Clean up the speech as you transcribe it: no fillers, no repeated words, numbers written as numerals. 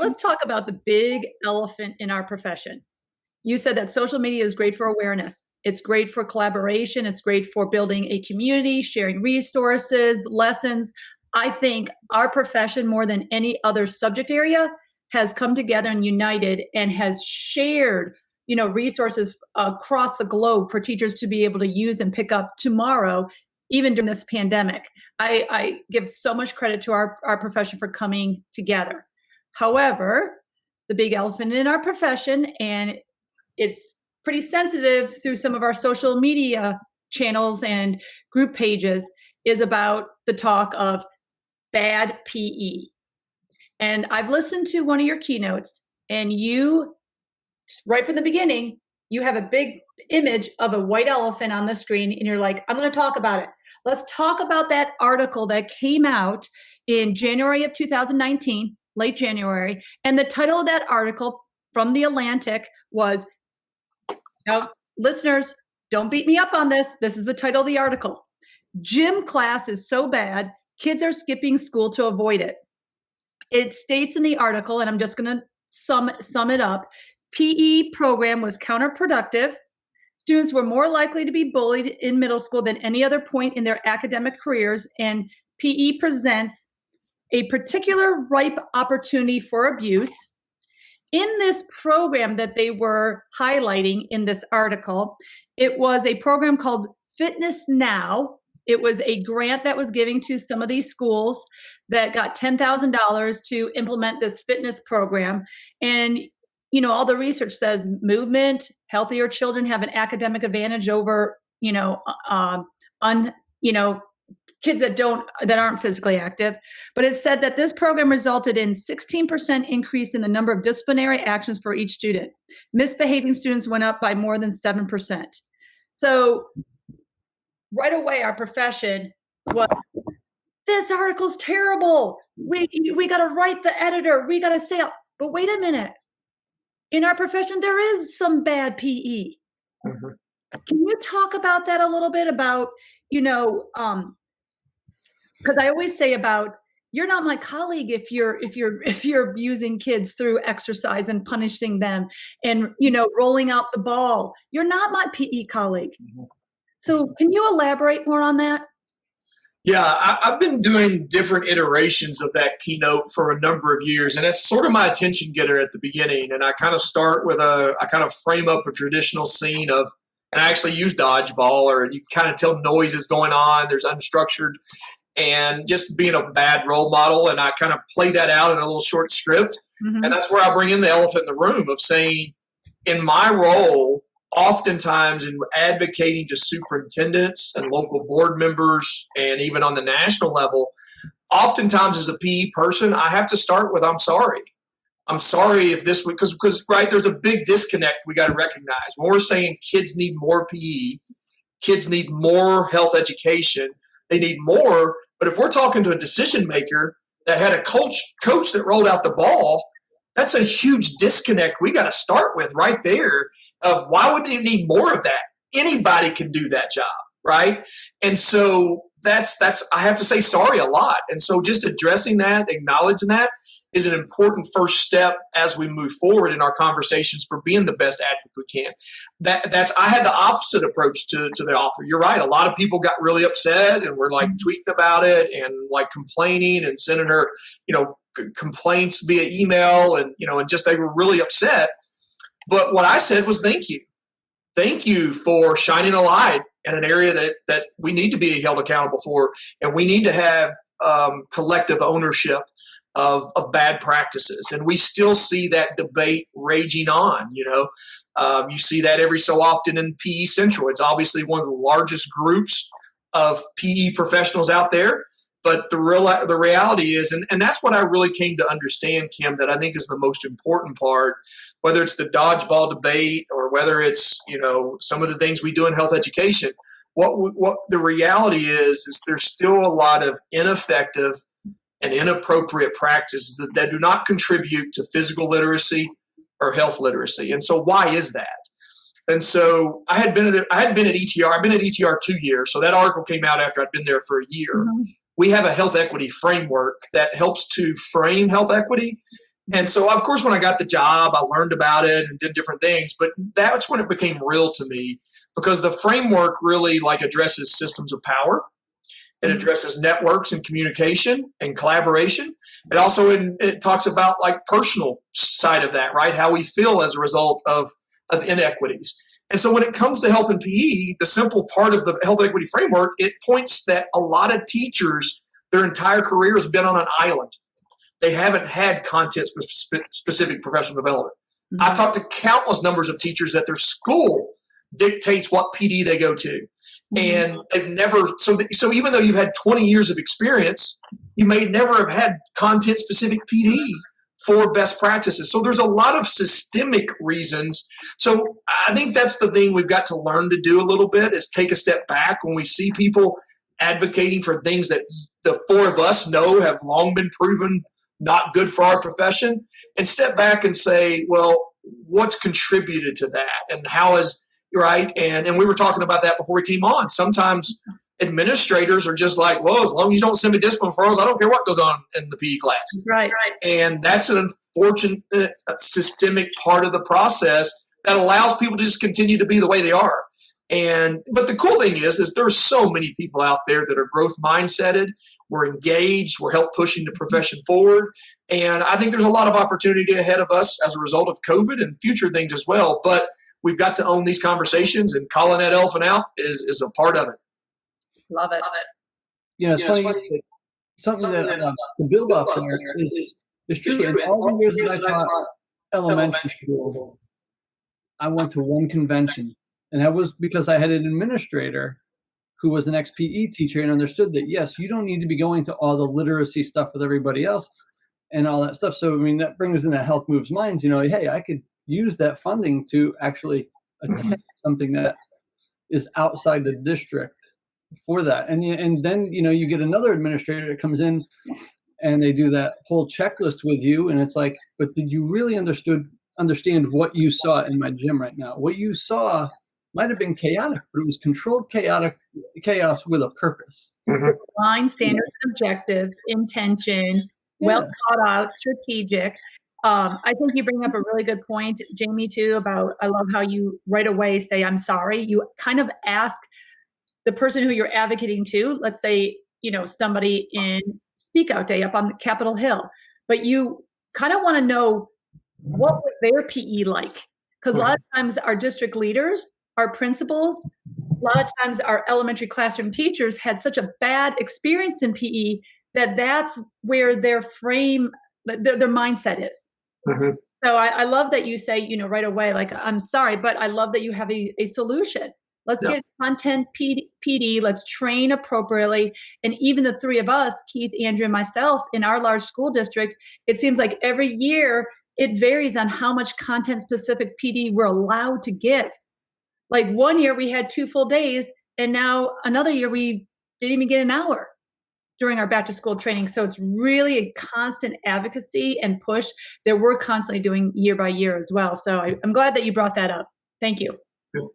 let's talk about the big elephant in our profession. You said that social media is great for awareness. It's great for collaboration. It's great for building a community, sharing resources, lessons. I think our profession, more than any other subject area, has come together and united and has shared, resources across the globe for teachers to be able to use and pick up tomorrow, even during this pandemic. I give so much credit to our profession for coming together. However, the big elephant in our profession, and it's pretty sensitive through some of our social media channels and group pages, is about the talk of bad PE. And I've listened to one of your keynotes, and you, right from the beginning, you have a big image of a white elephant on the screen, and you're like, I'm going to talk about it. Let's talk about that article that came out in January of 2019, late January. And the title of that article from The Atlantic was, now, listeners, don't beat me up on this. This is the title of the article. Gym class is so bad, kids are skipping school to avoid it. It states in the article, and I'm just going to sum it up, PE program was counterproductive. Students were more likely to be bullied in middle school than any other point in their academic careers, and PE presents a particular ripe opportunity for abuse. In this program that they were highlighting in this article, it was a program called Fitness Now. It was a grant that was given to some of these schools that got $10,000 to implement this fitness program. And, all the research says movement, healthier children have an academic advantage over, kids that aren't physically active. But it said that this program resulted in 16% increase in the number of disciplinary actions for each student. Misbehaving students went up by more than 7%. So right away, our profession was, this article's terrible. We got to write the editor. We got to say, but wait a minute. In our profession, there is some bad PE. Mm-hmm. Can you talk about that a little bit about, because I always say about, you're not my colleague if you're abusing kids through exercise and punishing them and, rolling out the ball. You're not my PE colleague. Mm-hmm. So can you elaborate more on that? Yeah, I've been doing different iterations of that keynote for a number of years, and it's sort of my attention getter at the beginning. And I kind of start with I kind of frame up a traditional scene of, and I actually use dodgeball, or you kind of tell noise is going on, there's unstructured, and just being a bad role model. And I kind of play that out in a little short script. Mm-hmm. And that's where I bring in the elephant in the room of saying, in my role, oftentimes in advocating to superintendents and local board members, and even on the national level, oftentimes as a PE person, I have to start with, I'm sorry. I'm sorry if this, because right, there's a big disconnect we got to recognize. When we're saying kids need more PE, kids need more health education, they need more, but if we're talking to a decision maker that had a coach that rolled out the ball, that's a huge disconnect we got to start with right there of why would you need more of that? Anybody can do that job, right? And so that's I have to say sorry a lot. And so just addressing that, acknowledging that is an important first step as we move forward in our conversations for being the best advocate we can. I had the opposite approach to the author. You're right. A lot of people got really upset and were like tweeting about it and like complaining and sending her, complaints via email and just they were really upset. But what I said was thank you. Thank you for shining a light in an area that we need to be held accountable for, and we need to have collective ownership of bad practices. And we still see that debate raging on. You see that every so often in PE Central. It's obviously one of the largest groups of PE professionals out there. But the reality is, and that's what I really came to understand, Kim, that I think is the most important part, whether it's the dodgeball debate or whether it's, some of the things we do in health education, what the reality is there's still a lot of ineffective and inappropriate practices that do not contribute to physical literacy or health literacy. And so why is that? And so I had been at ETR. I've been at ETR 2 years. So that article came out after I'd been there for a year. Mm-hmm. We have a health equity framework that helps to frame health equity. And so, of course, when I got the job, I learned about it and did different things. But that's when it became real to me, because the framework really like addresses systems of power. It addresses networks and communication and collaboration. It talks about like personal side of that, right? How we feel as a result of inequities. And so when it comes to health and PE, the simple part of the health equity framework, it points that a lot of teachers, their entire career has been on an island. They haven't had content specific professional development. Mm-hmm. I talked to countless numbers of teachers that their school dictates what PD they go to. And they've never, so even though you've had 20 years of experience, you may never have had content specific PD for best practices. So there's a lot of systemic reasons. So I think that's the thing we've got to learn to do a little bit, is take a step back when we see people advocating for things that the four of us know have long been proven not good for our profession, and step back and say, well, what's contributed to that, and how is right? And we were talking about that before we came on. Sometimes administrators are just like, well, as long as you don't send me discipline referrals, I don't care what goes on in the PE class. Right. And that's an unfortunate systemic part of the process that allows people to just continue to be the way they are. But the cool thing is there's so many people out there that are growth mindseted. We're engaged. We're help pushing the profession forward. And I think there's a lot of opportunity ahead of us as a result of COVID and future things as well. But we've got to own these conversations, and calling that elephant out is a part of it. Love it. It's funny. Something that to build off there is true. In all the years that I taught elementary school, I went to one convention, and that was because I had an administrator who was an ex-PE teacher and understood that, yes, you don't need to be going to all the literacy stuff with everybody else and all that stuff. So, I mean, that brings in that Health Moves Minds, hey, I could use that funding to actually attend something that is outside the district for that. And then, you get another administrator that comes in and they do that whole checklist with you. And it's like, but did you really understand what you saw in my gym right now? What you saw might have been chaotic, but it was controlled chaos with a purpose. Line, standard, objective, intention, well thought out, strategic. I think you bring up a really good point, Jamie, too, about, I love how you right away say, I'm sorry. You kind of ask the person who you're advocating to, let's say, somebody in Speak Out Day up on Capitol Hill, but you kind of want to know what was their PE like? Because a lot of times our district leaders, our principals, a lot of times our elementary classroom teachers had such a bad experience in PE that's where their mindset is. So I love that you say, right away, like, I'm sorry, but I love that you have a solution. Let's get content PD. Let's train appropriately. And even the three of us, Keith, Andrew, and myself, in our large school district, it seems like every year it varies on how much content specific PD we're allowed to give. Like one year we had 2 full days, and now another year we didn't even get an hour during our back to school training. So it's really a constant advocacy and push that we're constantly doing year by year as well. So I'm glad that you brought that up. Thank you.